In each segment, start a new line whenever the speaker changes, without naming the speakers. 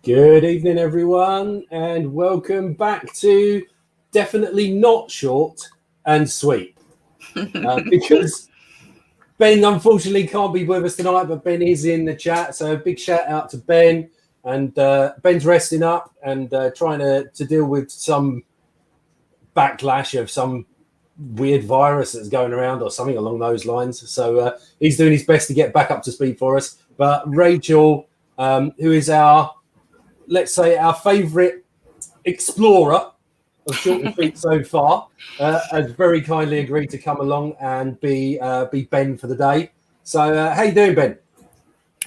Good evening, everyone, and welcome back to Definitely Not Short and Sweet. Because Ben unfortunately can't be with us tonight, but Ben is in the chat. So a big shout out to Ben. And Ben's resting up and trying to deal with some backlash of some weird virus that's going around or something along those lines. So he's doing his best to get back up to speed for us. But Rachel, who is our, let's say, our favourite explorer of Short and Sweet so far, has very kindly agreed to come along and be Ben for the day. So how you doing, Ben?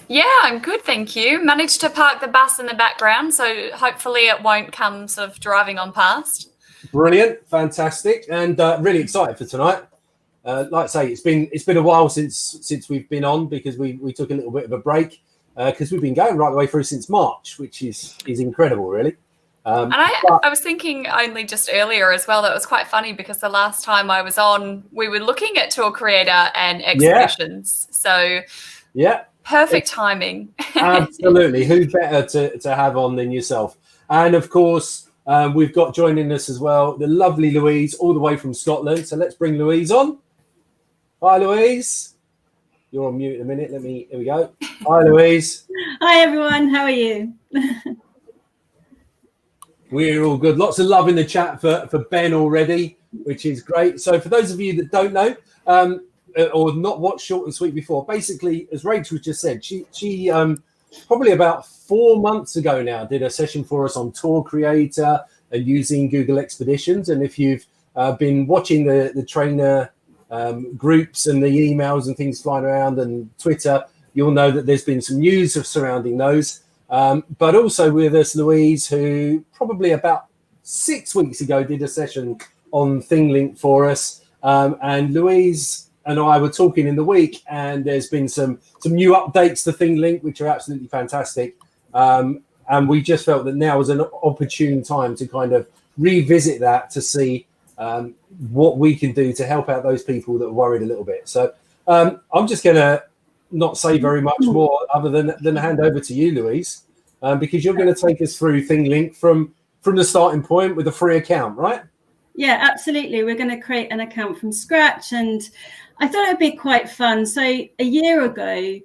Yeah, I'm good, thank you. Managed to park the bus in the background, so hopefully it won't come sort of driving on past.
Brilliant, fantastic, and really excited for tonight. Like I say, it's been a while since we've been on because we took a little bit of a break. Because we've been going right the way through since March, which is incredible, really.
And I was thinking only just earlier as well that it was quite funny because the last time I was on, we were looking at tour creator and expeditions. So
yeah,
perfect timing.
Absolutely. Who better to have on than yourself? And of course, we've got joining us as well the lovely Louise, all the way from Scotland. So let's bring Louise on. Hi, Louise. You're on mute in a minute. Here we go. Hi, Louise.
Hi, everyone. How are you?
We're all good. Lots of love in the chat for Ben already, which is great. So for those of you that don't know or not watched Short and Sweet before, basically, as Rachel just said, she probably about 4 months ago now did a session for us on Tour Creator and using Google Expeditions. And if you've been watching the trainer groups and the emails and things flying around and Twitter, you'll know that there's been some news surrounding those. But also with us, Louise, who probably about 6 weeks ago did a session on Thinglink for us. And Louise and I were talking in the week, and there's been some new updates to Thinglink, which are absolutely fantastic. And we just felt that now was an opportune time to kind of revisit that to see what we can do to help out those people that are worried a little bit. So I'm just going to not say very much more other than hand over to you, Louise, because you're going to take us through Thinglink from the starting point with a free account, right?
Yeah, absolutely. We're going to create an account from scratch, and I thought it'd be quite fun. So a year ago,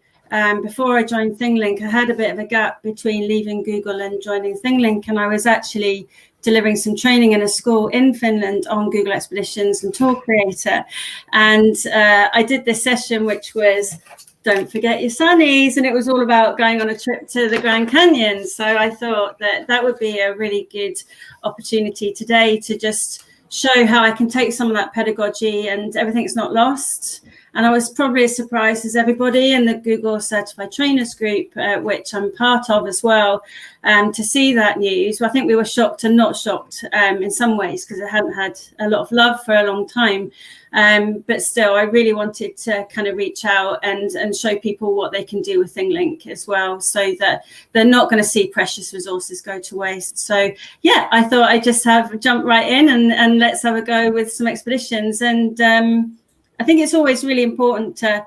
before I joined Thinglink, I had a bit of a gap between leaving Google and joining Thinglink, and I was actually delivering some training in a school in Finland on Google Expeditions and Tour Creator. And I did this session, which was Don't Forget Your Sunnies, and it was all about going on a trip to the Grand Canyon. So I thought that would be a really good opportunity today to just show how I can take some of that pedagogy and everything's not lost. And I was probably as surprised as everybody in the Google Certified Trainers group, which I'm part of as well, to see that news. I think we were shocked and not shocked in some ways because it hadn't had a lot of love for a long time. But still, I really wanted to kind of reach out and show people what they can do with Thinglink as well, so that they're not going to see precious resources go to waste. So, yeah, I thought I'd just jump right in and let's have a go with some expeditions. And I think it's always really important to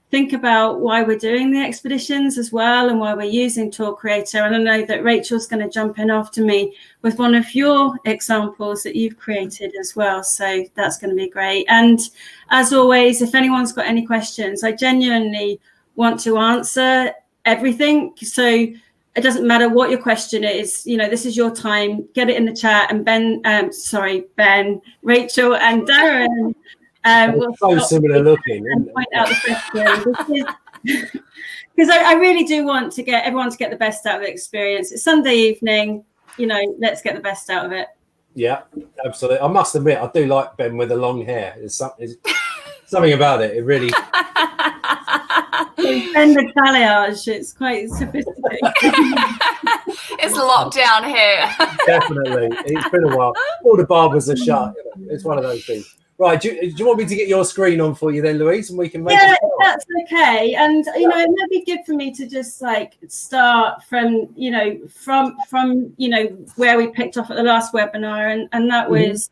think about why we're doing the expeditions as well and why we're using Tour Creator. And I know that Rachel's going to jump in after me with one of your examples that you've created as well. So that's going to be great. And as always, if anyone's got any questions, I genuinely want to answer everything. So it doesn't matter what your question is, this is your time, get it in the chat. And Ben, Rachel and Darren,
we'll so similar looking
and point out the question because I really do want to get everyone to get the best out of the experience. It's Sunday evening, let's get the best out of it.
Yeah, absolutely. I must admit, I do like Ben with the long hair. There's something about it. It really.
Ben the balayage. It's quite sophisticated.
It's lockdown hair.
Definitely. It's been a while. All the barbers are shut. It's one of those things. Right. Do you want me to get your screen on for you then, Louise, and we can make
it that's okay. And it might be good for me to just like start from from where we picked off at the last webinar, and that was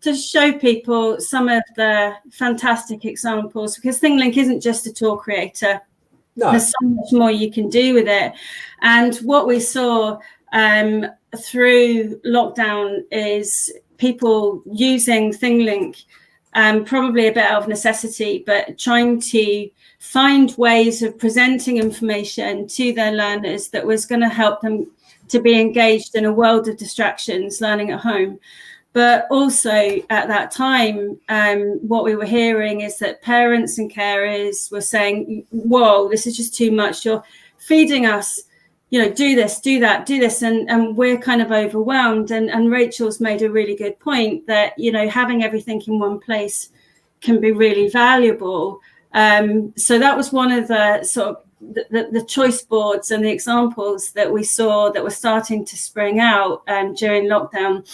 to show people some of the fantastic examples, because Thinglink isn't just a tool creator. No. There's so much more you can do with it. And what we saw through lockdown is people using Thinglink, probably a bit out of necessity, but trying to find ways of presenting information to their learners that was going to help them to be engaged in a world of distractions, learning at home. But also at that time, what we were hearing is that parents and carers were saying, whoa, this is just too much. You're feeding us, do this, do that, do this. And we're kind of overwhelmed. And Rachel's made a really good point that, having everything in one place can be really valuable. So that was one of the sort of the choice boards and the examples that we saw that were starting to spring out during lockdown.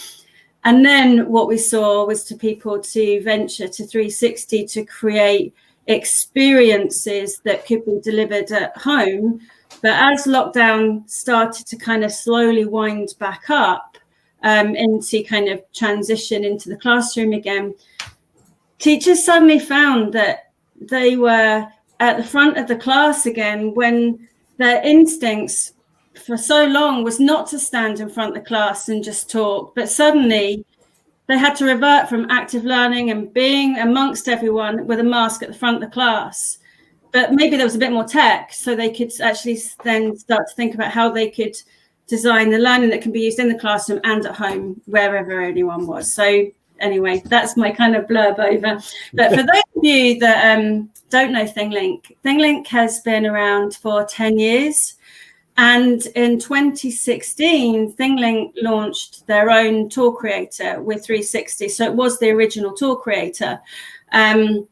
And then what we saw was to people to venture to 360 to create experiences that could be delivered at home. But as lockdown started to kind of slowly wind back up into kind of transition into the classroom again, teachers suddenly found that they were at the front of the class again when their instincts for so long was not to stand in front of the class and just talk, but suddenly they had to revert from active learning and being amongst everyone with a mask at the front of the class. But maybe there was a bit more tech, so they could actually then start to think about how they could design the learning that can be used in the classroom and at home, wherever anyone was. So anyway, that's my kind of blurb over. But for those of you that don't know Thinglink has been around for 10 years. And in 2016, Thinglink launched their own tool creator with 360. So it was the original tool creator. And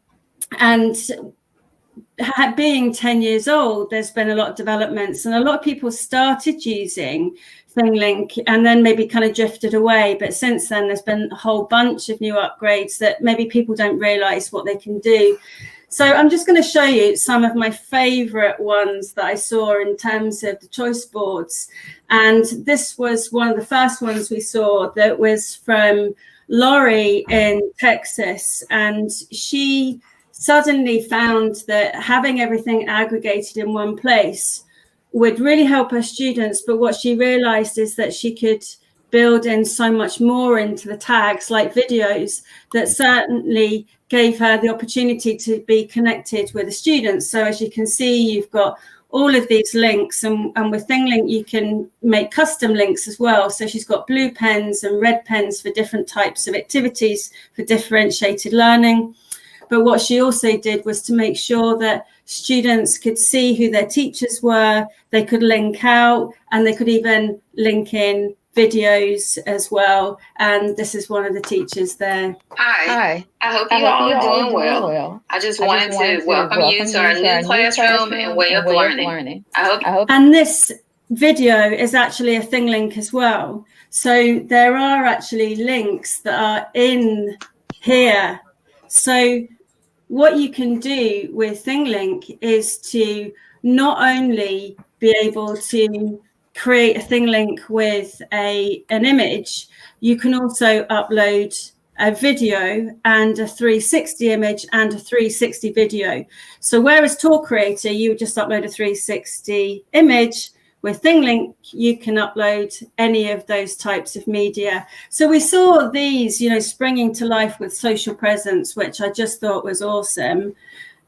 being 10 years old, there's been a lot of developments, and a lot of people started using Thinglink and then maybe kind of drifted away. But since then, there's been a whole bunch of new upgrades that maybe people don't realize what they can do. So I'm just going to show you some of my favorite ones that I saw in terms of the choice boards. And this was one of the first ones we saw that was from Laurie in Texas. And she suddenly found that having everything aggregated in one place would really help her students. But what she realized is that she could build in so much more into the tags, like videos, that certainly gave her the opportunity to be connected with the students. So as you can see, you've got all of these links, and with Thinglink, you can make custom links as well. So she's got blue pens and red pens for different types of activities for differentiated learning. But what she also did was to make sure that students could see who their teachers were, they could link out, and they could even link in videos as well. And this is one of the teachers there.
Hi. I hope you all are doing well. I just wanted to welcome you to our new classroom and way of learning. I hope.
And this video is actually a Thinglink as well. So there are actually links that are in here. So what you can do with Thinglink is to not only be able to create a Thinglink with an image, you can also upload a video and a 360 image and a 360 video. So whereas Tool Creator, you would just upload a 360 image, with Thinglink, you can upload any of those types of media. So we saw these, springing to life with social presence, which I just thought was awesome.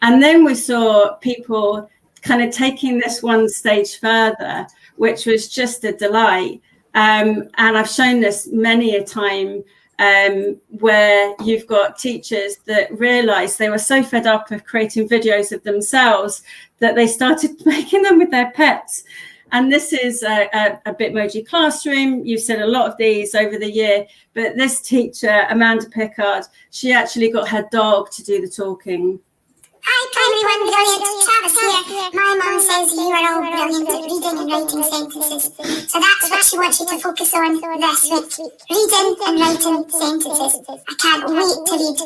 And then we saw people kind of taking this one stage further, which was just a delight. And I've shown this many a time where you've got teachers that realized they were so fed up of creating videos of themselves that they started making them with their pets. And this is a Bitmoji classroom. You've seen a lot of these over the year, but this teacher, Amanda Pickard, she actually got her dog to do the talking.
Hi, everyone, brilliant. Travis here. My mum says you are all brilliant at reading and writing sentences. So that's what she wants you to focus on this week. Reading and writing sentences. I can't wait to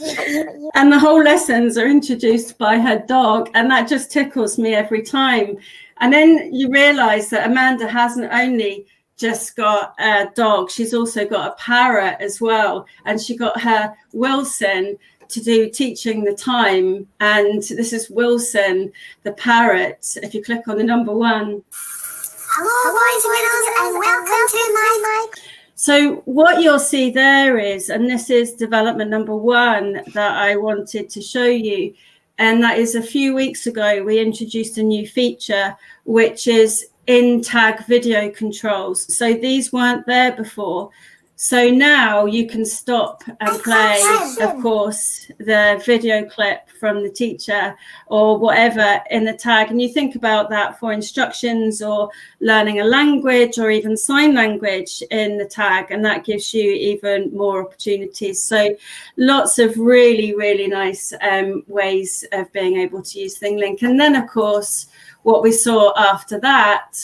read.
And the whole lessons are introduced by her dog, and that just tickles me every time. And then you realise that Amanda hasn't only just got a dog, she's also got a parrot as well. And she got her Wilson to do teaching the time, and this is Wilson the parrot. If you click on the number 1.
Hello, boys and girls, and welcome to my mic.
So what you'll see there is, and this is development number 1 that I wanted to show you, and that is a few weeks ago we introduced a new feature which is in-tag video controls. So these weren't there before. So now you can stop and play, of course, the video clip from the teacher or whatever in the tag. And you think about that for instructions or learning a language or even sign language in the tag. And that gives you even more opportunities. So lots of really, really nice ways of being able to use Thinglink. And then, of course, what we saw after that,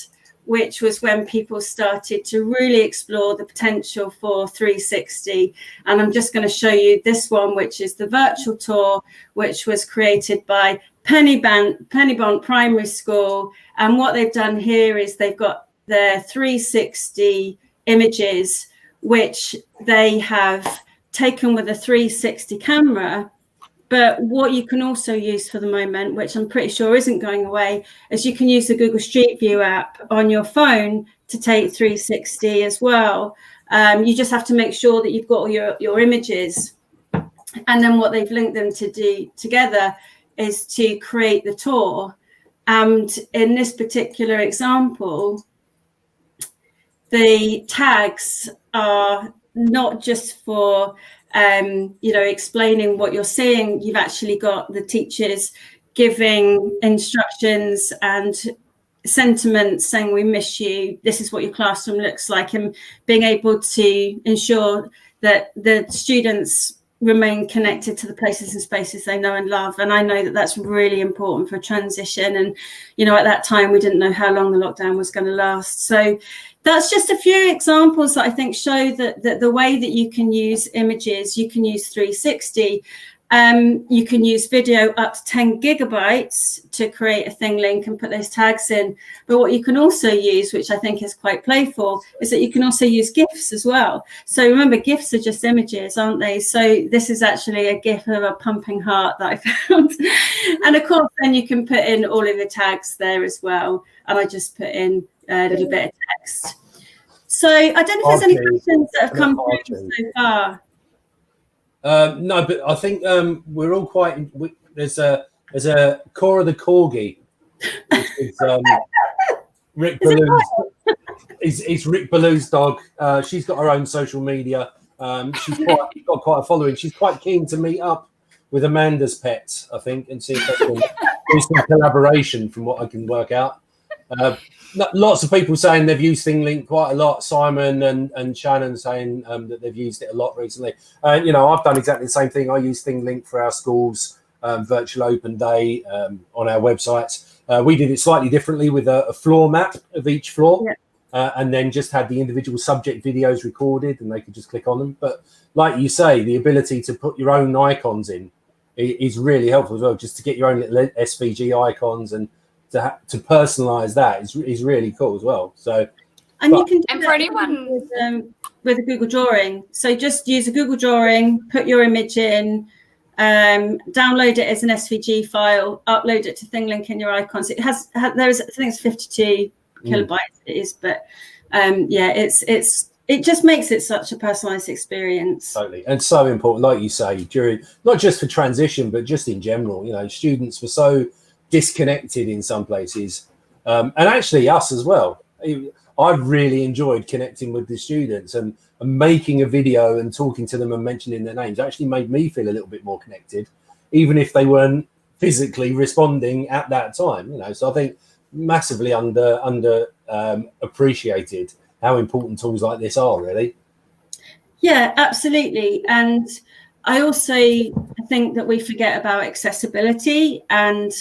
which was when people started to really explore the potential for 360. And I'm just going to show you this one, which is the virtual tour, which was created by Pennybont Primary School. And what they've done here is they've got their 360 images, which they have taken with a 360 camera. But what you can also use for the moment, which I'm pretty sure isn't going away, is you can use the Google Street View app on your phone to take 360 as well. You just have to make sure that you've got all your images. And then what they've linked them to do together is to create the tour. And in this particular example, the tags are not just for explaining what you're seeing. You've actually got the teachers giving instructions and sentiments saying, we miss you, this is what your classroom looks like, and being able to ensure that the students remain connected to the places and spaces they know and love. And I know that that's really important for transition. And, at that time, we didn't know how long the lockdown was going to last. So that's just a few examples that I think show that the way that you can use images, you can use 360. You can use video up to 10 gigabytes to create a Thinglink and put those tags in. But what you can also use, which I think is quite playful, is that you can also use GIFs as well. So remember, GIFs are just images, aren't they? So this is actually a GIF of a pumping heart that I found. And of course, then you can put in all of the tags there as well. And I just put in a little bit of text. So I don't know if there's any questions that have come through so far.
No, but I think we're all quite. There's a Cora the Corgi, which is Rick Ballew's. It's Rick Ballew's dog. She's got her own social media. She's got quite a following. She's quite keen to meet up with Amanda's pets, I think, and see if they can do some collaboration. From what I can work out, lots of people saying they've used Thinglink quite a lot. Simon and Shannon saying that they've used it a lot recently. I've done exactly the same thing. I use Thinglink for our school's virtual open day on our websites. We did it slightly differently with a floor map of each floor. Yeah. And then just had the individual subject videos recorded and they could just click on them. But like you say, the ability to put your own icons in is really helpful as well, just to get your own little SVG icons and to personalize that is really cool as well. So,
you can do
for anyone
with a Google Drawing. So just use a Google Drawing, put your image in, download it as an SVG file, upload it to Thinglink in your icons. It has I think it's 52 kilobytes it is, but it just makes it such a personalized experience.
Totally. And so important, like you say, during not just for transition, but just in general, students were so disconnected in some places, and actually us as well. I've really enjoyed connecting with the students and making a video and talking to them and mentioning their names actually made me feel a little bit more connected, even if they weren't physically responding at that time. So I think massively appreciated how important tools like this are, really.
Yeah, absolutely. And I also think that we forget about accessibility, and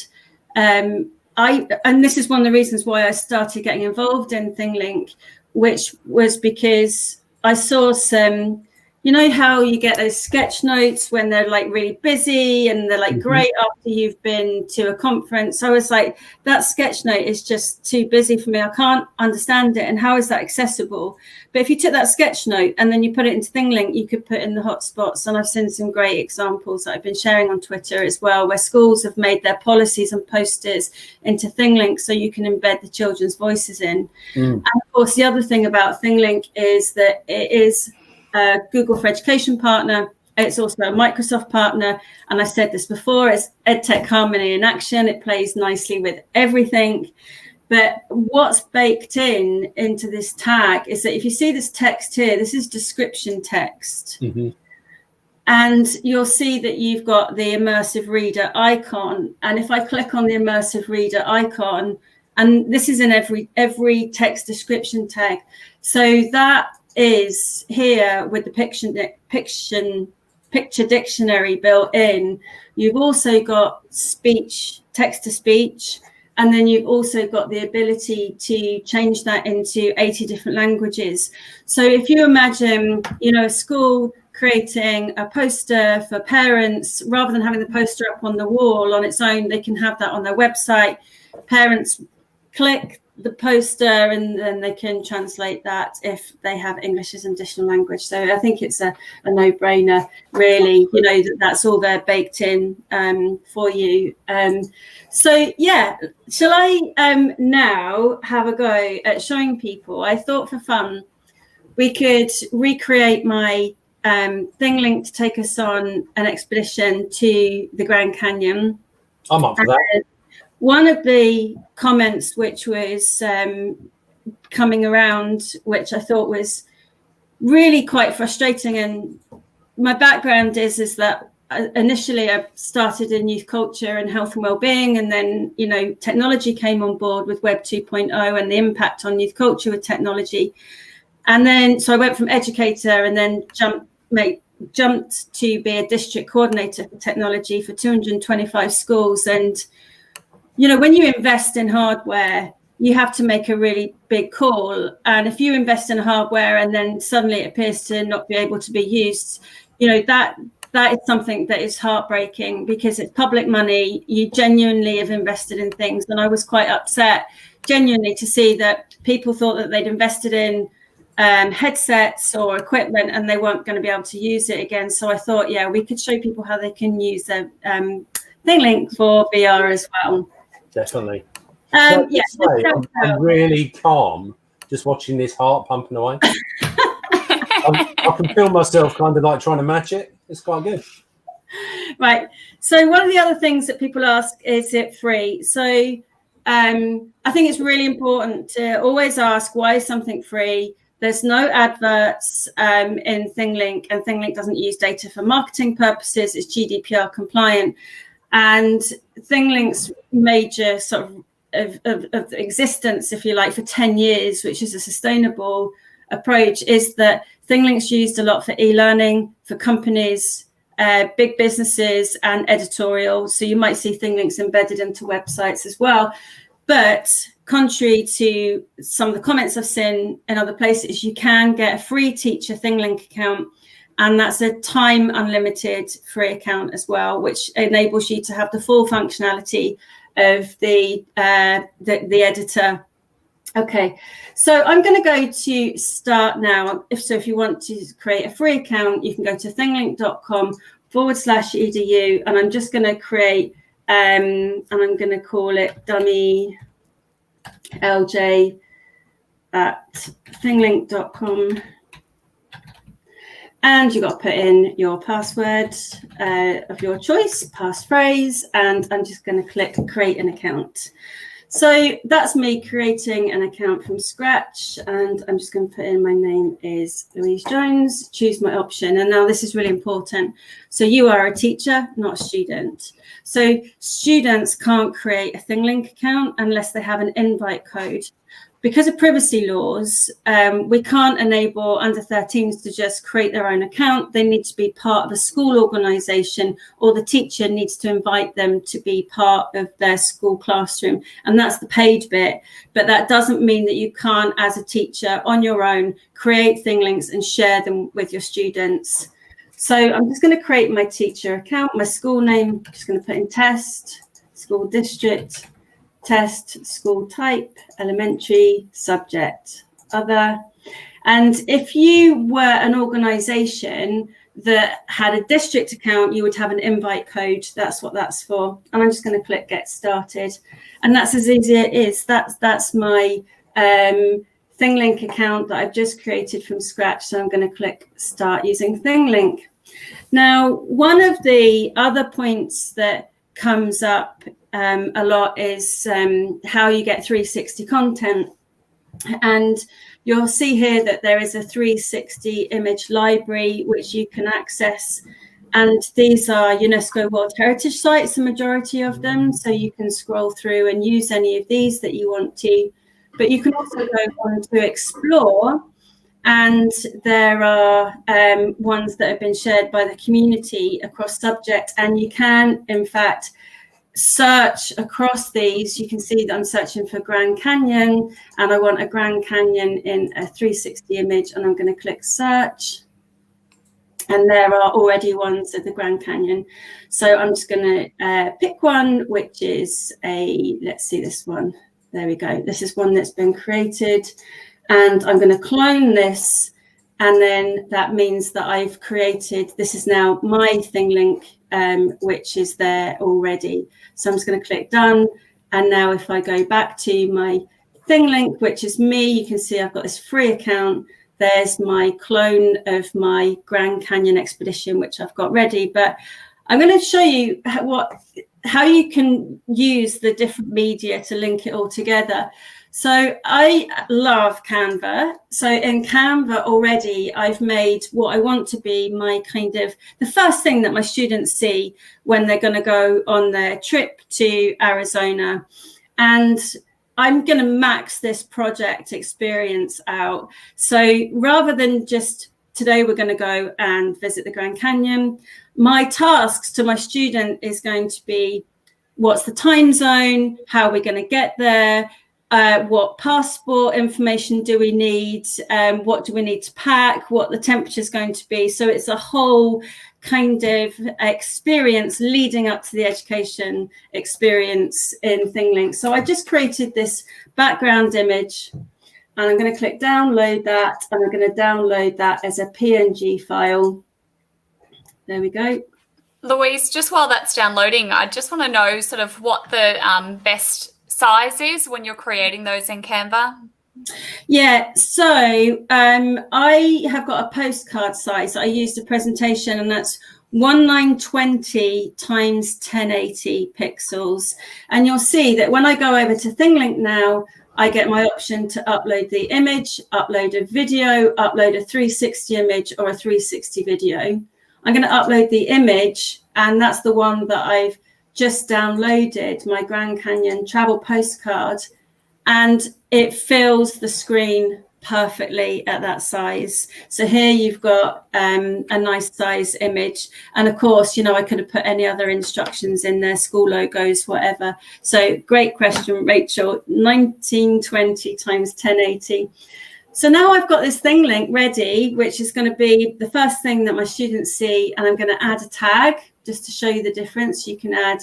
this is one of the reasons why I started getting involved in Thinglink, which was because I saw some, you know how you get those sketch notes when they're like really busy and they're like great after you've been to a conference. I was like, that sketch note is just too busy for me. I can't understand it. And how is that accessible? But if you took that sketch note and then you put it into Thinglink, you could put in the hotspots. And I've seen some great examples that I've been sharing on Twitter as well, where schools have made their policies and posters into Thinglink so you can embed the children's voices in. And of course, the other thing about Thinglink is that it is a Google for Education partner. It's also a Microsoft partner. And I said this before, it's EdTech Harmony in action. It plays nicely with everything. But what's baked into this tag is that if you see this text here, this is description text. And you'll see that you've got the immersive reader icon. And if I click on the immersive reader icon, and this is in every text description tag. So that is here with the picture dictionary built in. You've also got speech, text to speech, and then you've also got the ability to change that into 80 different languages. So if you imagine, you know, a school creating a poster for parents, rather than having the poster up on the wall on its own, they can have that on their website. Parents click the poster and then they can translate that if they have English as an additional language. So I think it's a no-brainer, really, you know, that's all there baked in for you. So yeah, shall I now have a go at showing people? I thought for fun we could recreate my Thinglink to take us on an expedition to the Grand Canyon.
I'm up for that.
One of the comments which was coming around, which I thought was really quite frustrating, and my background is that initially I started in youth culture and health and well-being, and then, you know, technology came on board with Web 2.0 and the impact on youth culture with technology. And then, so I went from educator and then jumped to be a district coordinator for technology for 225 schools. And you know, when you invest in hardware, you have to make a really big call. And if you invest in hardware and then suddenly it appears to not be able to be used, you know, that is something that is heartbreaking, because it's public money. You genuinely have invested in things. And I was quite upset, genuinely, to see that people thought that they'd invested in headsets or equipment and they weren't going to be able to use it again. So I thought, yeah, we could show people how they can use their Thinglink for VR as well.
Definitely.
Yeah,
I'm really calm just watching this heart pumping away. I can feel myself kind of like trying to match it. It's quite good.
Right. So one of the other things that people ask, is it free? So I think it's really important to always ask, why is something free? There's no adverts in Thinglink, and Thinglink doesn't use data for marketing purposes. It's GDPR compliant. And Thinglink's major sort of existence, if you like, for 10 years, which is a sustainable approach, is that Thinglink's used a lot for e-learning, for companies, big businesses, and editorial. So you might see Thinglink's embedded into websites as well. But contrary to some of the comments I've seen in other places, you can get a free teacher Thinglink account. And that's a time unlimited free account as well, which enables you to have the full functionality of the editor. Okay, so I'm going to go to start now. If you want to create a free account, you can go to thinglink.com/edu, and I'm just going to create, and I'm going to call it dummy LJ at thinglink.com. And you've got to put in your password of your choice, passphrase, and I'm just going to click create an account. So that's me creating an account from scratch, and I'm just going to put in my name is Louise Jones, choose my option. And now this is really important. So you are a teacher, not a student. So students can't create a Thinglink account unless they have an invite code, because of privacy laws, we can't enable under 13s to just create their own account. They need to be part of a school organisation, or the teacher needs to invite them to be part of their school classroom. And that's the paid bit. But that doesn't mean that you can't, as a teacher, on your own, create Thinglinks and share them with your students. So I'm just going to create my teacher account, my school name, I'm just going to put in test, school district, test, school type, elementary, subject, other. And if you were an organisation that had a district account, you would have an invite code. That's what that's for. And I'm just going to click get started. And that's as easy as it is. That's my Thinglink account that I've just created from scratch. So I'm going to click start using Thinglink. Now, one of the other points that comes up a lot is how you get 360 content. And you'll see here that there is a 360 image library which you can access. And these are UNESCO World Heritage Sites, the majority of them. So you can scroll through and use any of these that you want to. But you can also go on to explore. And there are ones that have been shared by the community across subject. And you can, in fact, search across these. You can see that I'm searching for Grand Canyon, and I want a Grand Canyon in a 360 image, and I'm going to click search. And there are already ones of the Grand Canyon. So I'm just going to pick one, which is let's see this one. There we go. This is one that's been created. And I'm going to clone this. And then that means that I've created, this is now my Thinglink, which is there already. So I'm just going to click done. And now if I go back to my Thinglink, which is me, you can see I've got this free account. There's my clone of my Grand Canyon expedition, which I've got ready. But I'm going to show you how you can use the different media to link it all together. So I love Canva. So in Canva already, I've made what I want to be my kind of the first thing that my students see when they're going to go on their trip to Arizona. And I'm going to max this project experience out. So rather than just today, we're going to go and visit the Grand Canyon, my tasks to my student is going to be what's the time zone, how are we going to get there, what passport information do we need, what do we need to pack, what the temperature is going to be. So it's a whole kind of experience leading up to the education experience in Thinglink. So I just created this background image, and I'm going to click download that, and I'm going to download that as a PNG file. There we go.
Louise, just while that's downloading, I just want to know sort of what the best size is when you're creating those in Canva.
Yeah, so I have got a postcard size. I used a presentation, and that's 1920 times 1080 pixels. And you'll see that when I go over to Thinglink now, I get my option to upload the image, upload a video, upload a 360 image or a 360 video. I'm going to upload the image, and that's the one that I've just downloaded, my Grand Canyon travel postcard, and it fills the screen perfectly at that size. So here you've got a nice size image, and of course, I could have put any other instructions in there, school logos, whatever. So great question, Rachel. 1920 times 1080. So now I've got this Thinglink ready, which is going to be the first thing that my students see, and I'm going to add a tag just to show you the difference. You can add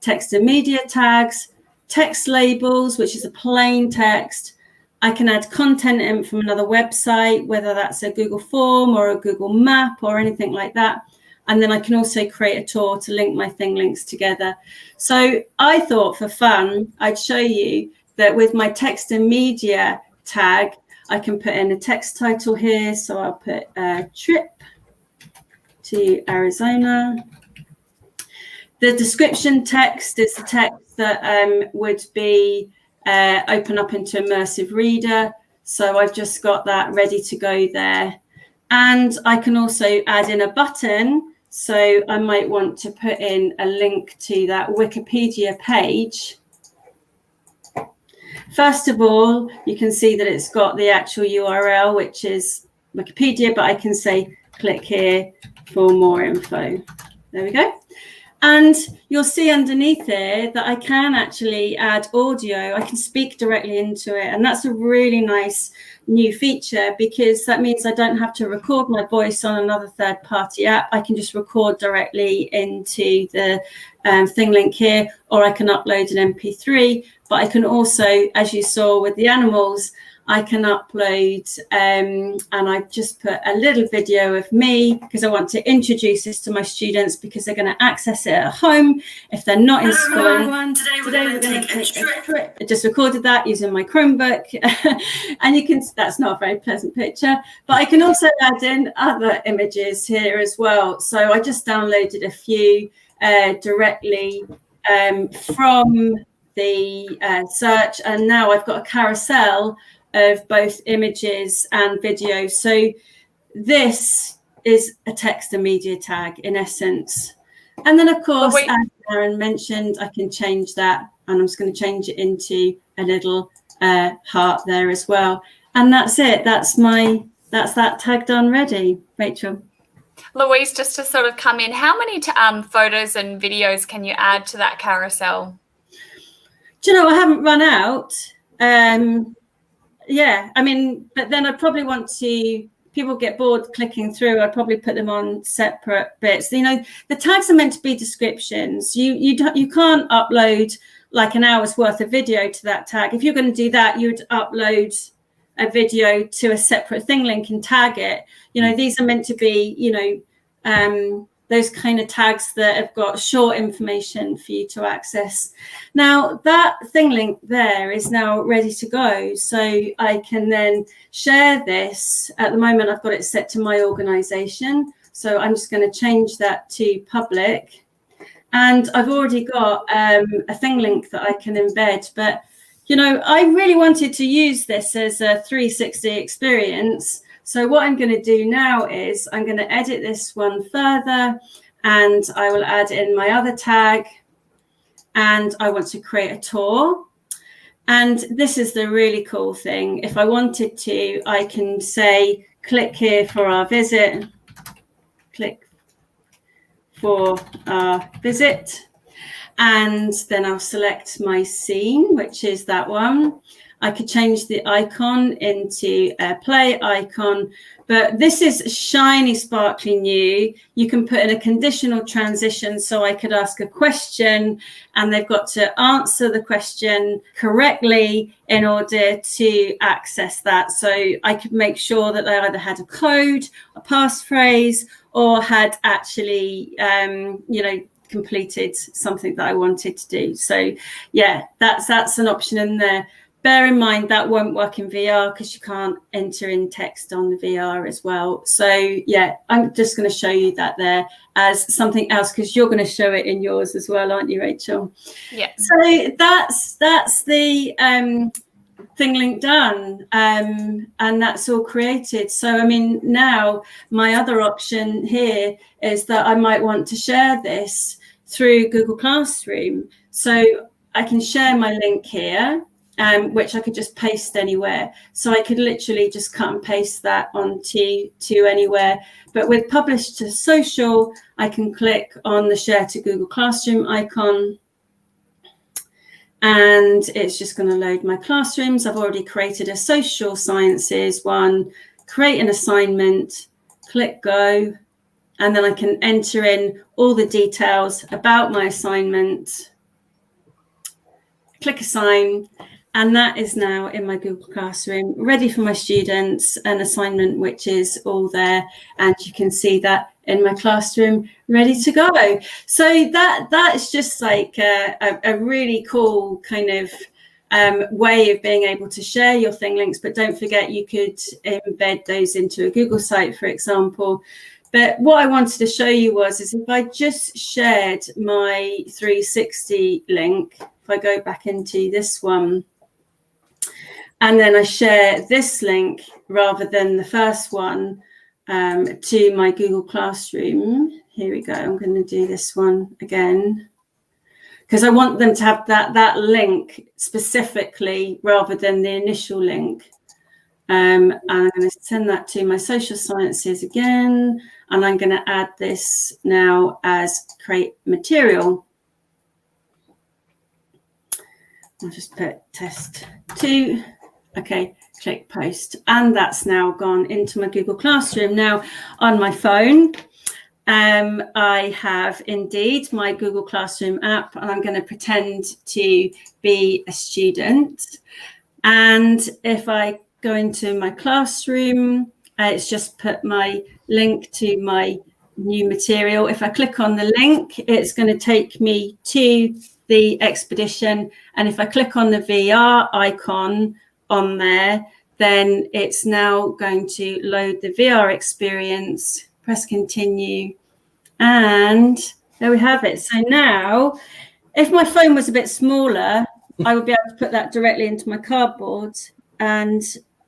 text and media tags, text labels, which is a plain text. I can add content in from another website, whether that's a Google form or a Google map or anything like that. And then I can also create a tour to link my Thinglinks together. So I thought for fun, I'd show you that with my text and media tag, I can put in a text title here. So I'll put a trip to Arizona. The description text is the text that would be open up into immersive reader. So I've just got that ready to go there. And I can also add in a button. So I might want to put in a link to that Wikipedia page. First of all, you can see that it's got the actual URL, which is Wikipedia, but I can say click here for more info. There we go. And you'll see underneath here that I can actually add audio. I can speak directly into it. And that's a really nice new feature, because that means I don't have to record my voice on another third-party app. I can just record directly into the Thinglink here, or I can upload an MP3. But I can also, as you saw with the animals, I can upload, and I've just put a little video of me because I want to introduce this to my students, because they're going to access it at home if they're not in school. Today we're going to take a trip. I just recorded that using my Chromebook, and you can, that's not a very pleasant picture, but I can also add in other images here as well. So I just downloaded a few directly from the search, and now I've got a carousel of both images and videos. So this is a text and media tag in essence. And then of course, as Aaron mentioned, I can change that, and I'm just going to change it into a little heart there as well. And that's it. That's that tag done ready. Rachel.
Louise, just to sort of come in, how many photos and videos can you add to that carousel?
Do you know, I haven't run out. Yeah, I mean, but then I'd probably want to, people get bored clicking through, I'd probably put them on separate bits. You know, the tags are meant to be descriptions. You can't upload like an hour's worth of video to that tag. If you're going to do that, you'd upload a video to a separate Thinglink and tag it. You know, these are meant to be, you know, those kind of tags that have got short information for you to access. Now that Thinglink there is now ready to go. So I can then share this. At the moment, I've got it set to my organization. So I'm just going to change that to public. And I've already got a Thinglink that I can embed. But, you know, I really wanted to use this as a 360 experience. So what I'm going to do now is I'm going to edit this one further, and I will add in my other tag, and I want to create a tour. And this is the really cool thing. If I wanted to, I can say, click here for our visit, click for our visit, and then I'll select my scene, which is that one. I could change the icon into a play icon, but this is shiny, sparkly new. You can put in a conditional transition, so I could ask a question and they've got to answer the question correctly in order to access that. So I could make sure that they either had a code, a passphrase, or had actually, you know, completed something that I wanted to do. So yeah, that's an option in there. Bear in mind that won't work in VR because you can't enter in text on the VR as well. So yeah, I'm just going to show you that there as something else, because you're going to show it in yours as well, aren't you, Rachel?
Yeah.
So that's the Thinglink done, and that's all created. So I mean, now my other option here is that I might want to share this through Google Classroom. So I can share my link here, which I could just paste anywhere. So I could literally just cut and paste that onto anywhere. But with publish to social, I can click on the share to Google Classroom icon, and it's just going to load my classrooms. I've already created a social sciences one, create an assignment, click go, and then I can enter in all the details about my assignment, click assign, and that is now in my Google Classroom, ready for my students, an assignment which is all there, and you can see that in my classroom, ready to go. So that is just like a really cool kind of way of being able to share your Thinglinks. But don't forget, you could embed those into a Google site, for example. But what I wanted to show you was if I just shared my 360 link, if I go back into this one, and then I share this link rather than the first one to my Google Classroom. Here we go. I'm going to do this one again. because I want them to have that link specifically rather than the initial link. And I'm going to send that to my social sciences again, and I'm going to add this now as create material. I'll just put test 2. Okay, click post, and that's now gone into my Google Classroom. Now on my phone, I have indeed my Google Classroom app, and I'm going to pretend to be a student. And if I go into my classroom, it's just put my link to my new material. If I click on the link, it's going to take me to the expedition. And if I click on the VR icon on there, then it's now going to load the VR experience. Press continue. And there we have it. So now, if my phone was a bit smaller, I would be able to put that directly into my cardboard, and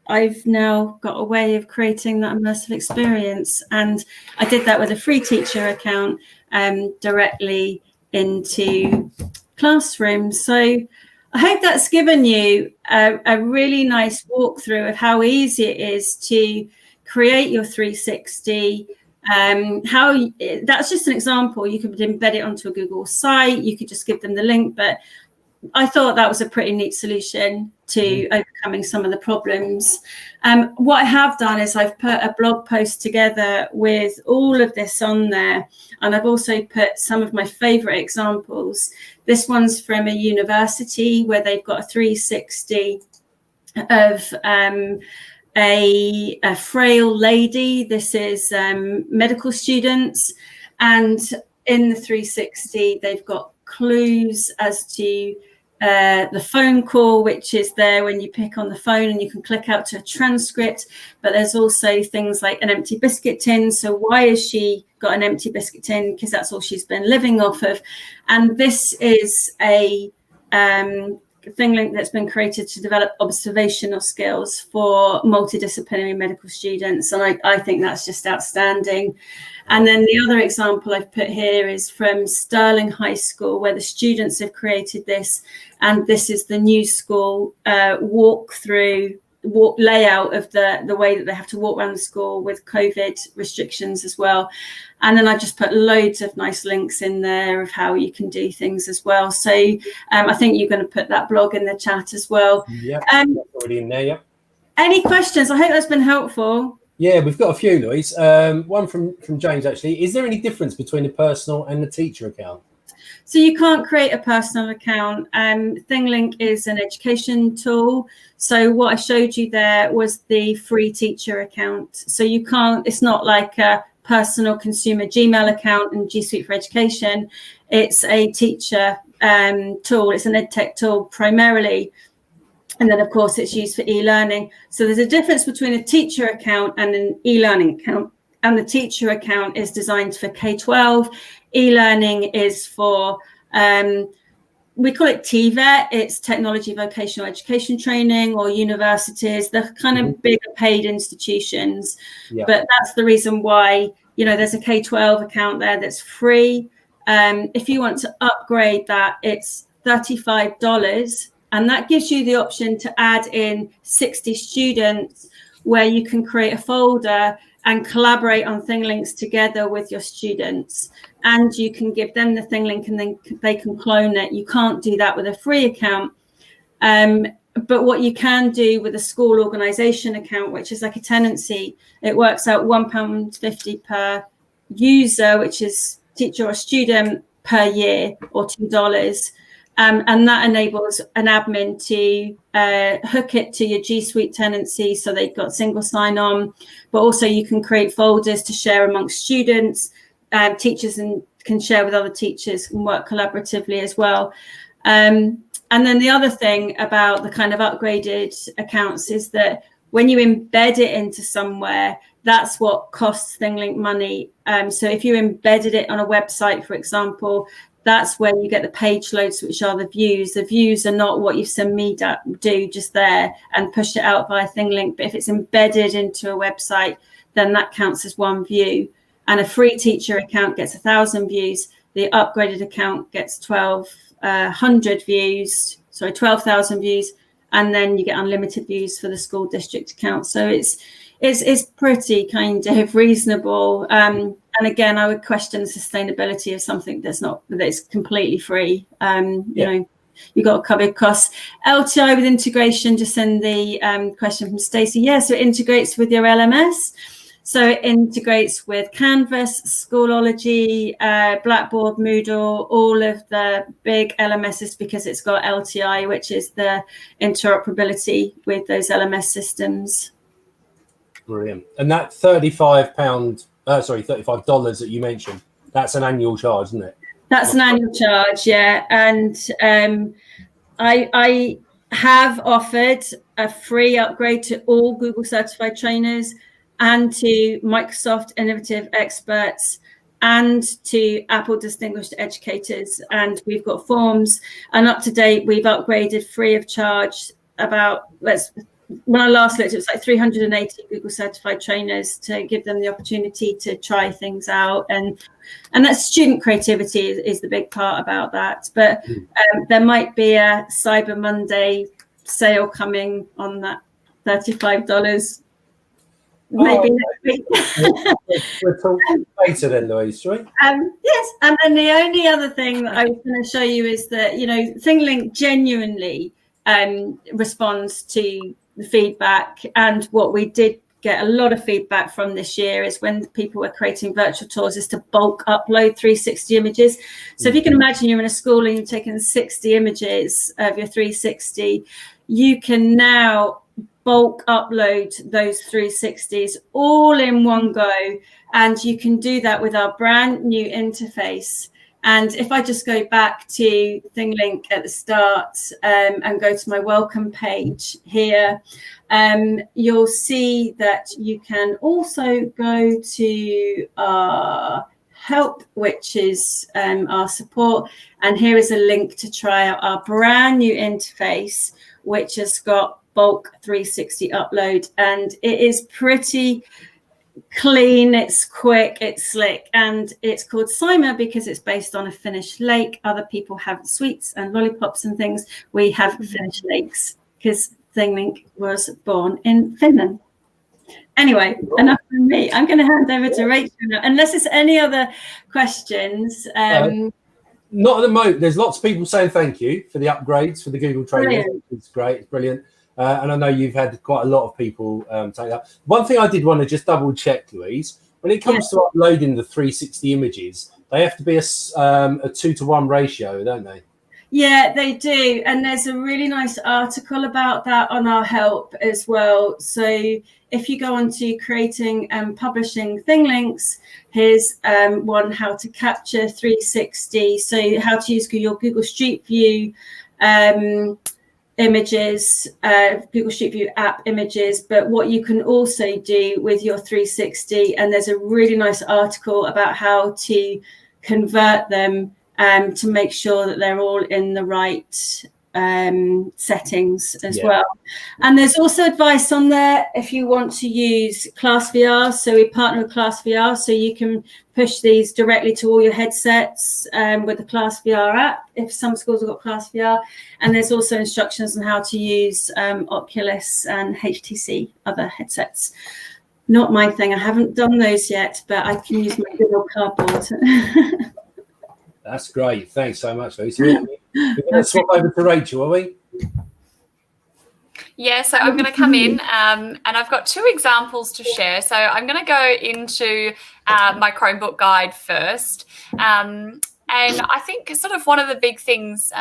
I've now got a way of creating that immersive experience. And I did that with a free teacher account directly into Classroom. So I hope that's given you a really nice walkthrough of how easy it is to create your 360. That's just an example. You could embed it onto a Google site. You could just give them the link, but I thought that was a pretty neat solution to overcoming some of the problems. What I have done is I've put a blog post together with all of this on there, and I've also put some of my favorite examples. This one's from a university where they've got a 360 of a frail lady. This is medical students, and in the 360 they've got clues as to the phone call, which is there when you pick on the phone and you can click out to a transcript. But there's also things like an empty biscuit tin. So why has she got an empty biscuit tin? Because that's all she's been living off of. And this is a Thinglink that's been created to develop observational skills for multidisciplinary medical students. And I think that's just outstanding. And then the other example I've put here is from Stirling High School, where the students have created this. And this is the new school layout of the way that they have to walk around the school with COVID restrictions as well. And then I just put loads of nice links in there of how you can do things as well. So I think you're going to put that blog in the chat as well.
Yeah, already in there. Yeah.
Any questions? I hope that's been helpful.
Yeah, we've got a few, Louise. One from James, actually. Is there any difference between a personal and a teacher account?
So you can't create a personal account. Thinglink is an education tool. So what I showed you there was the free teacher account. So you can't, it's not like a personal consumer Gmail account and G Suite for Education. It's a teacher tool. It's an EdTech tool primarily. And then, of course, it's used for e-learning. So there's a difference between a teacher account and an e-learning account. And the teacher account is designed for K-12. E-learning is for, we call it TVET. It's Technology Vocational Education Training, or universities. They're kind of bigger paid institutions. Yeah. But that's the reason why, there's a K-12 account there that's free. If you want to upgrade that, it's $35. And that gives you the option to add in 60 students, where you can create a folder and collaborate on Thinglinks together with your students. And you can give them the Thinglink and then they can clone it. You can't do that with a free account. But what you can do with a school organisation account, which is like a tenancy, it works out £1.50 per user, which is teacher or student per year, or $2. And that enables an admin to hook it to your G Suite tenancy, so they've got single sign-on. But also you can create folders to share amongst students, teachers, and can share with other teachers and work collaboratively as well. And then the other thing about the kind of upgraded accounts is that when you embed it into somewhere, that's what costs Thinglink money. So if you embedded it on a website, for example, that's where you get the page loads, which are the views. The views are not what you send me do just there and push it out via Thinglink. But if it's embedded into a website, then that counts as one view. And a free teacher account gets 1,000 views. The upgraded account gets 12 100 views, 12,000 views, and then you get unlimited views for the school district account. So it's pretty kind of reasonable. And again, I would question the sustainability of something that's completely free. You know, you've got to cover costs. LTI with integration, just send the question from Stacey. Yeah, so it integrates with your LMS. So it integrates with Canvas, Schoolology, Blackboard, Moodle, all of the big LMSs, because it's got LTI, which is the interoperability with those LMS systems.
Brilliant. And that $35 that you mentioned, that's an annual charge, isn't it?
That's an annual charge, yeah. And I have offered a free upgrade to all Google certified trainers and to Microsoft Innovative Experts and to Apple Distinguished Educators. And we've got forms, and up to date, we've upgraded free of charge when I last looked, it was like 380 Google certified trainers to give them the opportunity to try things out. And that student creativity is the big part about that. But there might be a Cyber Monday sale coming on that $35. Maybe next week.
We'll talk later then, Louise, shall we?
Yes, and then the only other thing that I was going to show you is that, you know, Thinglink genuinely responds to the feedback. And what we did get a lot of feedback from this year is when people were creating virtual tours is to bulk upload 360 images. So if you can imagine you're in a school and you've taken 60 images of your 360, you can now bulk upload those 360s all in one go, and you can do that with our brand new interface. And if I just go back to Thinglink at the start and go to my welcome page here, you'll see that you can also go to our help, which is our support. And here is a link to try out our brand new interface, which has got bulk 360 upload, and it is pretty clean, it's quick, it's slick, and it's called Sima because it's based on a Finnish lake. Other people have sweets and lollipops and things. We have Finnish lakes because Thinglink was born in Finland. Anyway, enough from me. I'm going to hand over to Rachel now, unless there's any other questions.
Not at the moment. There's lots of people saying thank you for the upgrades for the Google trainers. It's great. It's brilliant. And I know you've had quite a lot of people take that. One thing I did want to just double check, Louise, when it comes to uploading the 360 images, they have to be a 2-to-1 ratio, don't they?
Yeah, they do. And there's a really nice article about that on our help as well. So if you go on to creating and publishing Thinglinks, here's one, how to capture 360. So how to use your Google Street View images, Google Street View app images, but what you can also do with your 360. And there's a really nice article about how to convert them to make sure that they're all in the right settings as well. And there's also advice on there if you want to use Class VR. So we partner with Class VR, so you can push these directly to all your headsets with the Class VR app, if some schools have got Class VR. And there's also instructions on how to use Oculus and HTC, other headsets. Not my thing. I haven't done those yet, but I can use my good old cardboard.
That's great. Thanks so much, Lucy. We're going to swap over to Rachel, are we?
Yeah, so I'm going to come in and I've got two examples to share. So I'm going to go into my Chromebook guide first. And I think sort of one of the big things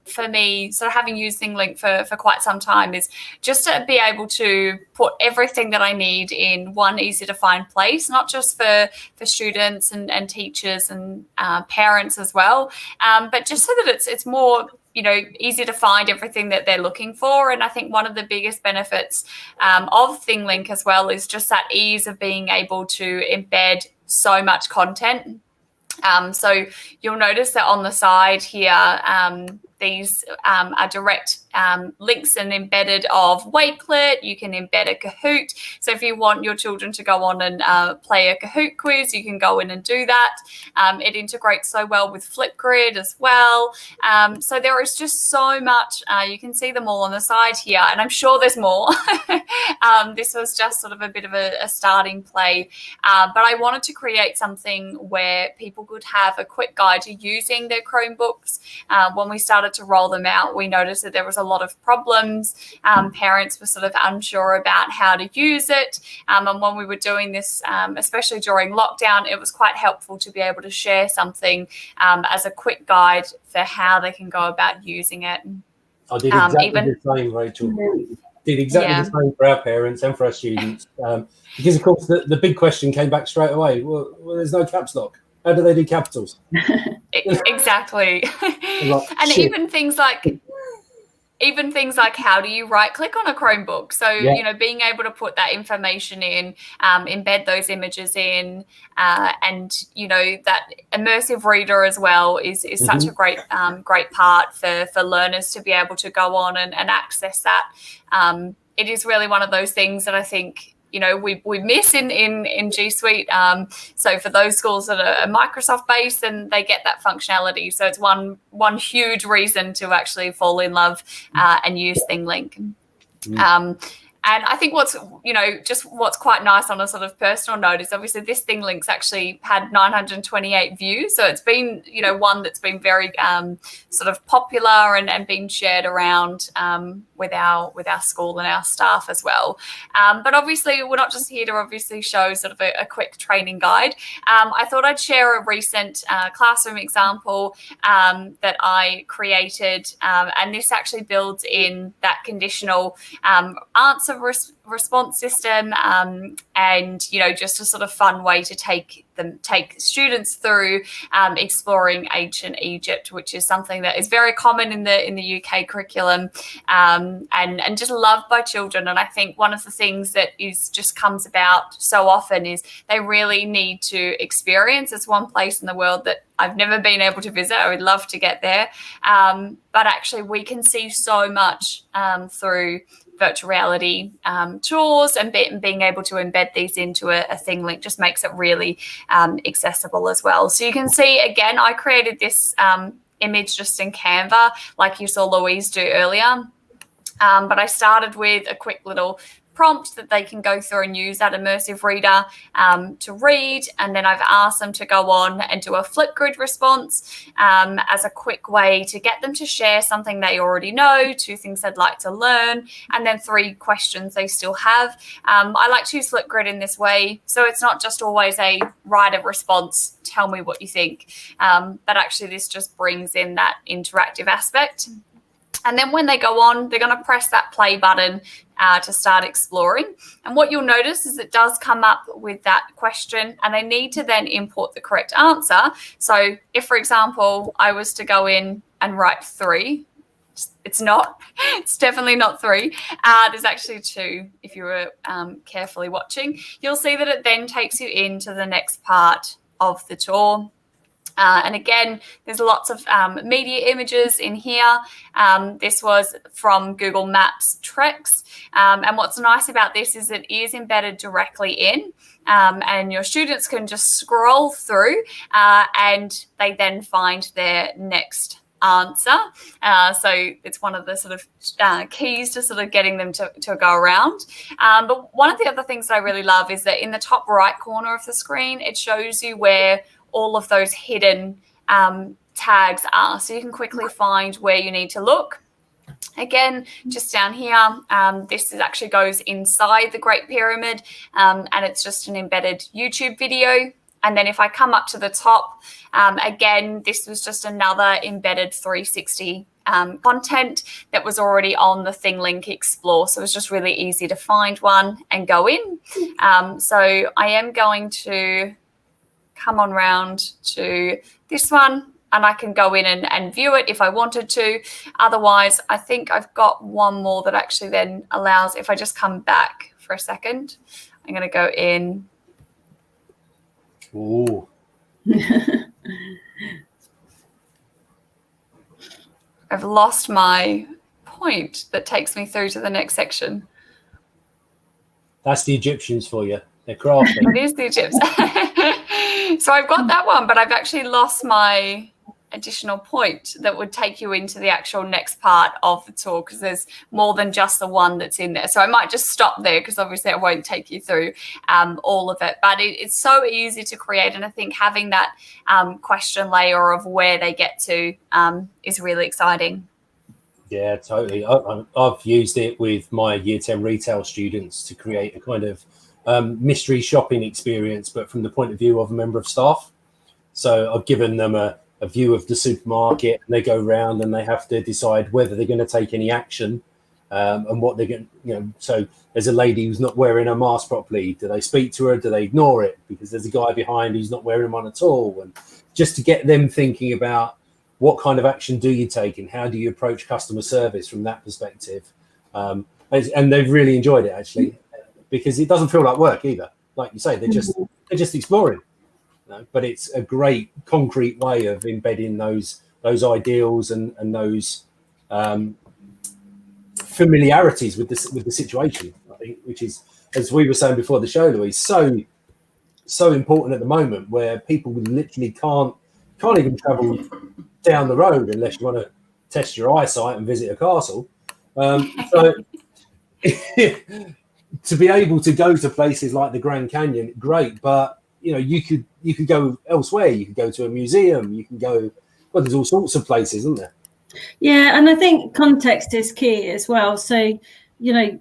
for me, sort of having used Thinglink for quite some time, is just to be able to put everything that I need in one easy to find place, not just for students and teachers and parents as well, but just so that it's more, you know, easy to find everything that they're looking for. And I think one of the biggest benefits of Thinglink as well is just that ease of being able to embed so much content. So you'll notice that on the side here, these are direct links and embedded of Wakelet. You can embed a Kahoot. So if you want your children to go on and play a Kahoot quiz, you can go in and do that. It integrates so well with Flipgrid as well. So there is just so much. You can see them all on the side here, and I'm sure there's more. This was just sort of a bit of a starting play, but I wanted to create something where people could have a quick guide to using their Chromebooks. When we started to roll them out, we noticed that there was a lot of problems. Parents were sort of unsure about how to use it. And when we were doing this, especially during lockdown, it was quite helpful to be able to share something as a quick guide for how they can go about using it.
I did exactly the same, Rachel. Did exactly the same for our parents and for our students. Because, of course, the big question came back straight away. Well, there's no caps lock. How do they do capitals?
Exactly. And even things like how do you right click on a Chromebook? So, you know, being able to put that information in, embed those images in, and, you know, that immersive reader as well is such a great part for learners to be able to go on and access that. It is really one of those things that I think, you know, we miss in G Suite. So for those schools that are Microsoft based, and they get that functionality. So it's one huge reason to actually fall in love and use Thinglink. And I think what's quite nice on a sort of personal note is obviously this Thinglink's actually had 928 views. So it's been, you know, one that's been very sort of popular and been shared around with our school and our staff as well. But obviously we're not just here to obviously show sort of a quick training guide. I thought I'd share a recent classroom example that I created. And this actually builds in that conditional answer response system, and, you know, just a sort of fun way to take students through exploring ancient Egypt, which is something that is very common in the UK curriculum, and just loved by children. And I think one of the things that just comes about so often is they really need to experience. It's one place in the world that I've never been able to visit. I would love to get there, but actually we can see so much through virtual reality tools, and being able to embed these into a Thinglink just makes it really accessible as well. So you can see, again, I created this image just in Canva, like you saw Louise do earlier. But I started with a quick little prompt that they can go through and use that immersive reader to read, and then I've asked them to go on and do a Flipgrid response as a quick way to get them to share something they already know, 2 things they'd like to learn, and then 3 questions they still have. I like to use Flipgrid in this way, so it's not just always a write a response, tell me what you think, but actually this just brings in that interactive aspect. And then when they go on, they're going to press that play button to start exploring. And what you'll notice is it does come up with that question, and they need to then import the correct answer. So if, for example, I was to go in and write 3, it's definitely not 3. There's actually 2 if you were carefully watching. You'll see that it then takes you into the next part of the tour. And again, there's lots of media images in here. This was from Google Maps Treks. And what's nice about this is it is embedded directly in, and your students can just scroll through and they then find their next answer. So it's one of the sort of keys to sort of getting them to go around. But one of the other things that I really love is that in the top right corner of the screen, it shows you where all of those hidden tags are. So you can quickly find where you need to look. Again, just down here, this actually goes inside the Great Pyramid, and it's just an embedded YouTube video. And then if I come up to the top, again, this was just another embedded 360 content that was already on the Thinglink Explore. So it was just really easy to find one and go in. So I am going to come on round to this one, and I can go in and view it if I wanted to. Otherwise, I think I've got one more that actually then allows, if I just come back for a second, I'm going to go in.
Ooh.
I've lost my point that takes me through to the next section?
That's the Egyptians for you. They're crafty.
It is the Egyptians. So I've got that one, but I've actually lost my additional point that would take you into the actual next part of the tour, because there's more than just the one that's in there. So I might just stop there, because obviously I won't take you through all of it. But it's so easy to create, and I think having that question layer of where they get to is really exciting.
Yeah, totally. I've used it with my Year 10 retail students to create a kind of mystery shopping experience, but from the point of view of a member of staff. So I've given them a view of the supermarket, and they go around and they have to decide whether they're going to take any action and what they're going to, so there's a lady who's not wearing her mask properly. Do they speak to her? Do they ignore it? Because there's a guy behind who's not wearing one at all. And just to get them thinking about what kind of action do you take and how do you approach customer service from that perspective. And they've really enjoyed it, actually, because it doesn't feel like work either. Like you say, they're just exploring. But it's a great concrete way of embedding those ideals and those familiarities with the situation, I think, which is, as we were saying before the show, Louise, so important at the moment, where people literally can't even travel down the road unless you want to test your eyesight and visit a castle. So to be able to go to places like the Grand Canyon, great, but you could go elsewhere. You could go to a museum. You can go. Well, there's all sorts of places, isn't there?
Yeah, and I think context is key as well. So, you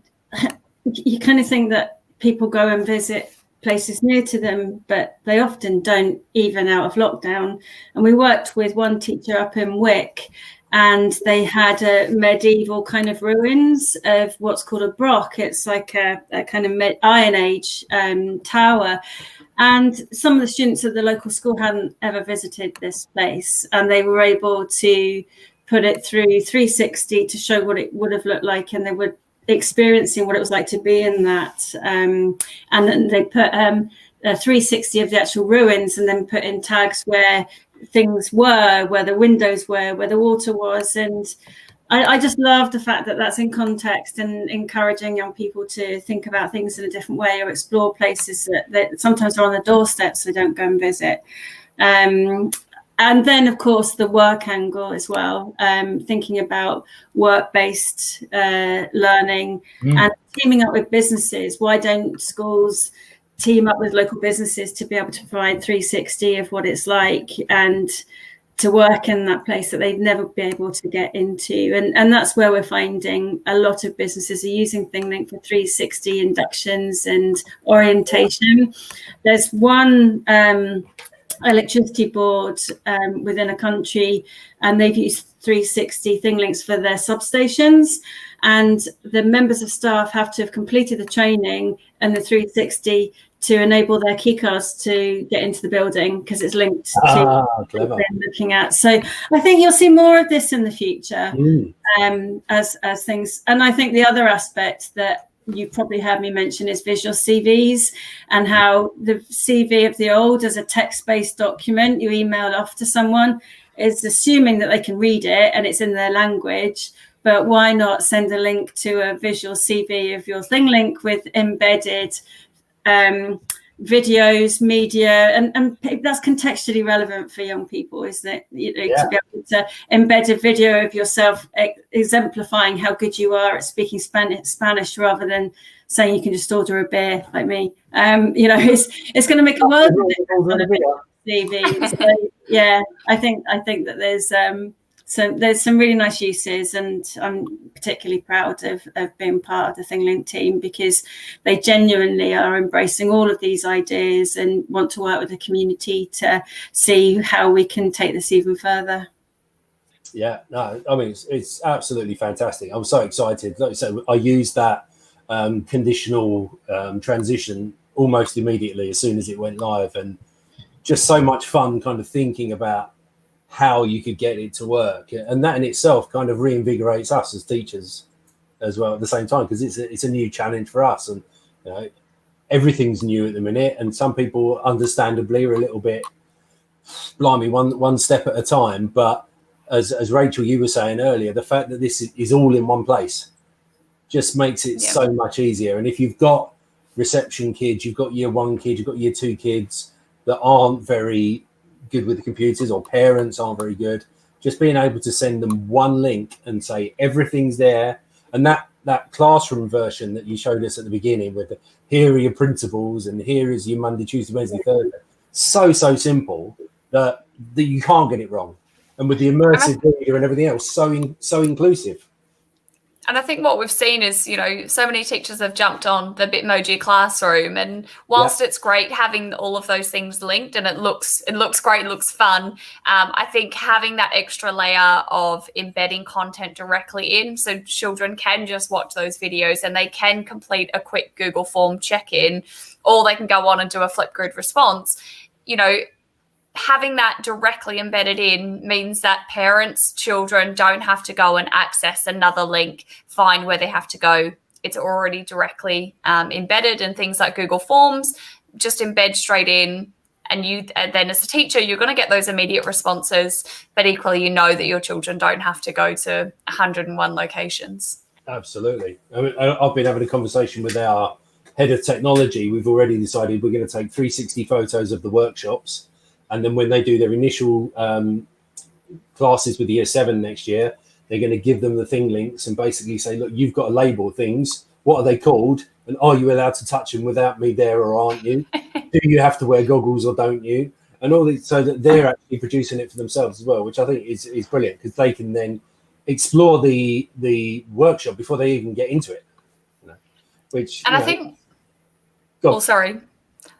kind of think that people go and visit places near to them, but they often don't, even out of lockdown. And we worked with one teacher up in Wick, and they had a medieval kind of ruins of what's called a broch. It's like a kind of Iron Age tower. And some of the students at the local school hadn't ever visited this place, and they were able to put it through 360 to show what it would have looked like, and they were experiencing what it was like to be in that. And then they put a 360 of the actual ruins, and then put in tags where things were, where the windows were, where the water was. And I just love the fact that that's in context and encouraging young people to think about things in a different way, or explore places that sometimes are on the doorstep, so they don't go and visit. And then, of course, the work angle as well, thinking about work-based learning and teaming up with businesses. Why don't schools team up with local businesses to be able to provide 360 of what it's like, and to work in that place that they'd never be able to get into? And that's where we're finding a lot of businesses are using Thinglink for 360 inductions and orientation. There's one electricity board within a country, and they've used 360 Thinglinks for their substations, and the members of staff have to have completed the training and the 360 to enable their key cards to get into the building, because it's linked to what they're looking at. So I think you'll see more of this in the future as things. And I think the other aspect that you probably heard me mention is visual CVs, and how the CV of the old as a text-based document you email off to someone is assuming that they can read it and it's in their language. But why not send a link to a visual CV of your Thinglink with embedded videos, media, and that's contextually relevant for young people, isn't it? To be able to embed a video of yourself exemplifying how good you are at speaking Spanish, rather than saying you can just order a beer like me. It's going to make a world of difference on a TV. So yeah, I think that there's some really nice uses, and I'm particularly proud of being part of the Thinglink team, because they genuinely are embracing all of these ideas and want to work with the community to see how we can take this even further.
Yeah, no, I mean, it's absolutely fantastic. I'm so excited. Like I said, I used that conditional transition almost immediately as soon as it went live, and just so much fun kind of thinking about how you could get it to work, and that in itself kind of reinvigorates us as teachers as well at the same time, because it's a new challenge for us, and everything's new at the minute, and some people understandably are a little bit blimey one step at a time, but as Rachel, you were saying earlier, the fact that this is all in one place just makes it so much easier. And if you've got reception kids, you've got year 1 kids, you've got year 2 kids that aren't very good with the computers, or parents aren't very good, just being able to send them one link and say everything's there. And that classroom version that you showed us at the beginning with here are your principles and here is your Monday, Tuesday, Wednesday, Thursday, so simple that you can't get it wrong. And with the immersive video and everything else, so inclusive.
And I think what we've seen is, so many teachers have jumped on the Bitmoji classroom, and whilst it's great having all of those things linked and it looks great, looks fun, I think having that extra layer of embedding content directly in, so children can just watch those videos and they can complete a quick Google form check-in, or they can go on and do a Flipgrid response. Having that directly embedded in means that parents, children don't have to go and access another link, find where they have to go. It's already directly embedded, and things like Google Forms just embed straight in. And then as a teacher, you're going to get those immediate responses, but equally, that your children don't have to go to 101 locations.
Absolutely. I mean, I've been having a conversation with our head of technology. We've already decided we're going to take 360 photos of the workshops. And then when they do their initial classes with year 7 next year, they're going to give them the Thinglinks and basically say, look, you've got to label things. What are they called? And are you allowed to touch them without me there, or aren't you? Do you have to wear goggles or don't you? And all this, so that they're actually producing it for themselves as well, which I think is brilliant, because they can then explore the workshop before they even get into it. Which,
and I think,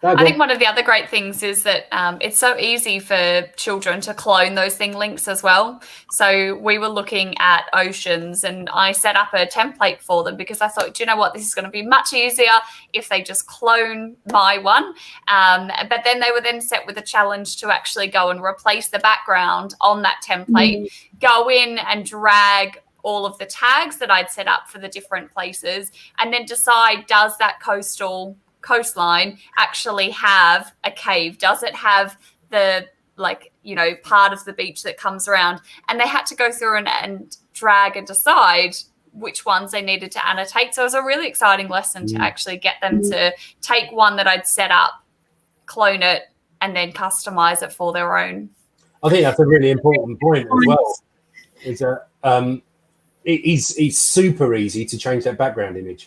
I think one of the other great things is that it's so easy for children to clone those Thinglinks as well. So we were looking at oceans, and I set up a template for them because I thought, do you know what, this is going to be much easier if they just clone my one. But then they were then set with a challenge to actually go and replace the background on that template, go in and drag all of the tags that I'd set up for the different places, and then decide, does that coastline actually have a cave? Does it have the part of the beach that comes around? And they had to go through and drag and decide which ones they needed to annotate. So it was a really exciting lesson to actually get them to take one that I'd set up, clone it, and then customize it for their own.
I think that's a really important point as well. Is that it's super easy to change that background image.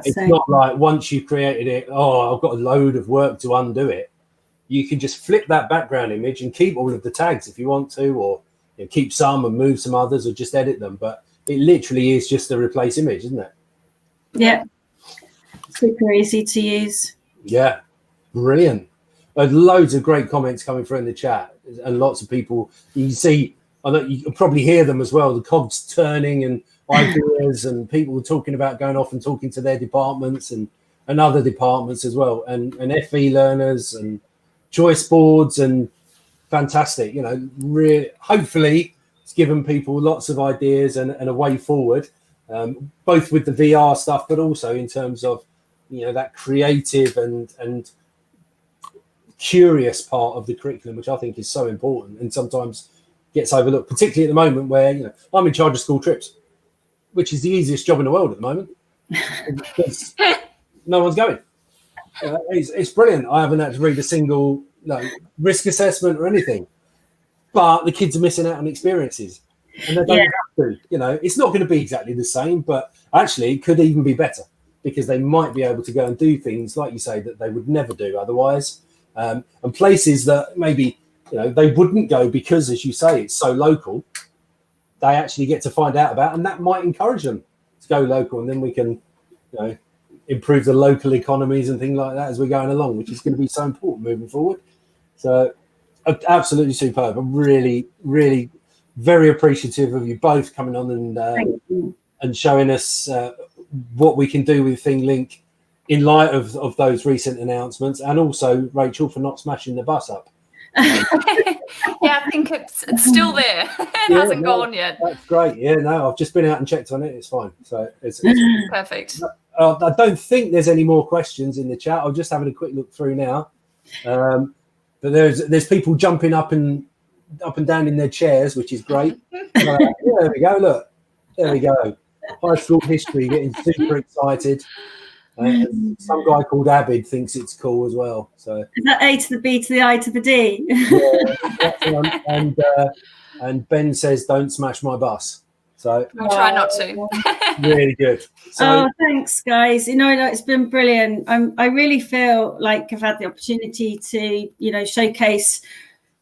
It's not like once you've created it, I've got a load of work to undo it. You can just flip that background image and keep all of the tags if you want to, or keep some and move some others, or just edit them. But it literally is just a replace image, isn't it?
Yeah. Super easy to use. Yeah.
Brilliant. There's loads of great comments coming through in the chat, and lots of people. You see, I know you can probably hear them as well, the cogs turning and ideas, and people talking about going off and talking to their departments and other departments as well, and FE learners and choice boards, and fantastic. Really, hopefully it's given people lots of ideas and a way forward, both with the VR stuff, but also in terms of that creative and curious part of the curriculum, which I think is so important and sometimes gets overlooked, particularly at the moment where I'm in charge of school trips, which is the easiest job in the world at the moment because no one's going. It's brilliant. I haven't had to read a single risk assessment or anything, but the kids are missing out on experiences, and they don't have to. It's not going to be exactly the same, but actually it could even be better, because they might be able to go and do things, like you say, that they would never do otherwise, and places that maybe they wouldn't go because, as you say, it's so local. They actually get to find out about, and that might encourage them to go local, and then we can, improve the local economies and things like that as we're going along, which is going to be so important moving forward. So, absolutely superb. I'm really, really very appreciative of you both coming on and showing us what we can do with Thinglink in light of those recent announcements, and also Rachel for not smashing the bus up.
I think it's still there. It hasn't gone yet.
That's great. I've just been out and checked on it. It's fine. So it's
perfect.
I don't think there's any more questions in the chat. I'm just having a quick look through now. But there's people jumping up and down in their chairs, which is great. There we go. Look, there we go. High school history, getting super excited. Some guy called Abid thinks it's cool as well. So
is that A to the B to the I to the D?
Yeah, and Ben says, "Don't smash my bus." So
I'll try not to.
really good. So
Thanks, guys. It's been brilliant. I really feel like I've had the opportunity to, showcase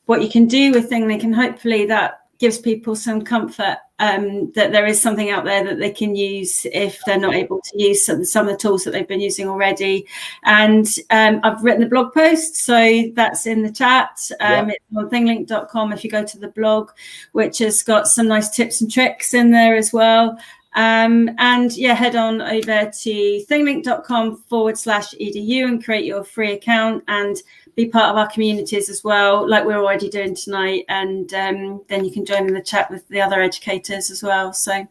what you can do with Thinglink, and hopefully that gives people some comfort that there is something out there that they can use if they're not able to use some of the tools that they've been using already. And I've written the blog post, so that's in the chat. It's on thinglink.com if you go to the blog, which has got some nice tips and tricks in there as well. Head on over to thinglink.com/edu and create your free account and be part of our communities as well, like we're already doing tonight. And then you can join in the chat with the other educators as well. So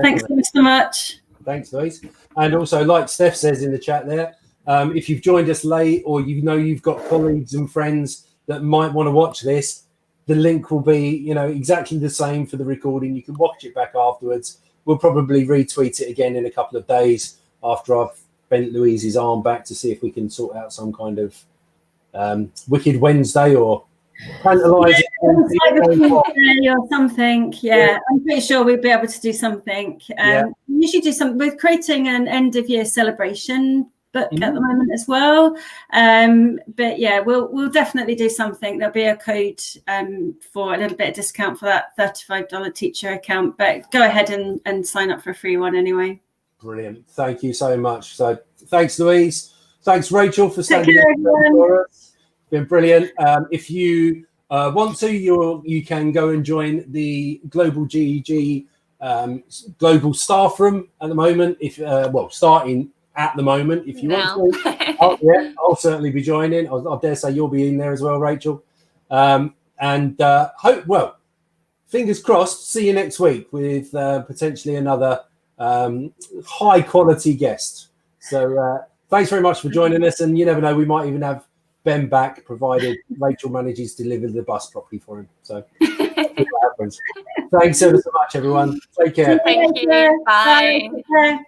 Thanks so much.
Thanks, Louise. And also, like Steph says in the chat there, if you've joined us late or you've got colleagues and friends that might want to watch this, the link will be, exactly the same for the recording. You can watch it back afterwards. We'll probably retweet it again in a couple of days after I've bent Louise's arm back to see if we can sort out some kind of Wicked Wednesday or tantalising
or something. Yeah, I'm pretty sure we'll be able to do something. We usually do something with creating an end of year celebration book at the moment as well. But yeah, we'll definitely do something. There'll be a code for a little bit of discount for that $35 teacher account, but go ahead and sign up for a free one anyway.
Brilliant. Thank you so much. So thanks, Louise. Thanks, Rachel, for standing up for us. Been brilliant. If you want to, you can go and join the Global GEG Global Staff Room at the moment. Starting at the moment, if you want to. I'll certainly be joining. I dare say you'll be in there as well, Rachel. Fingers crossed. See you next week with potentially another high quality guest. So thanks very much for joining us, and you never know, we might even have Ben back, provided Rachel manages to deliver the bus properly for him. So see what happens. Thanks ever so much, everyone. Take care.
Thank you. Bye.
Bye.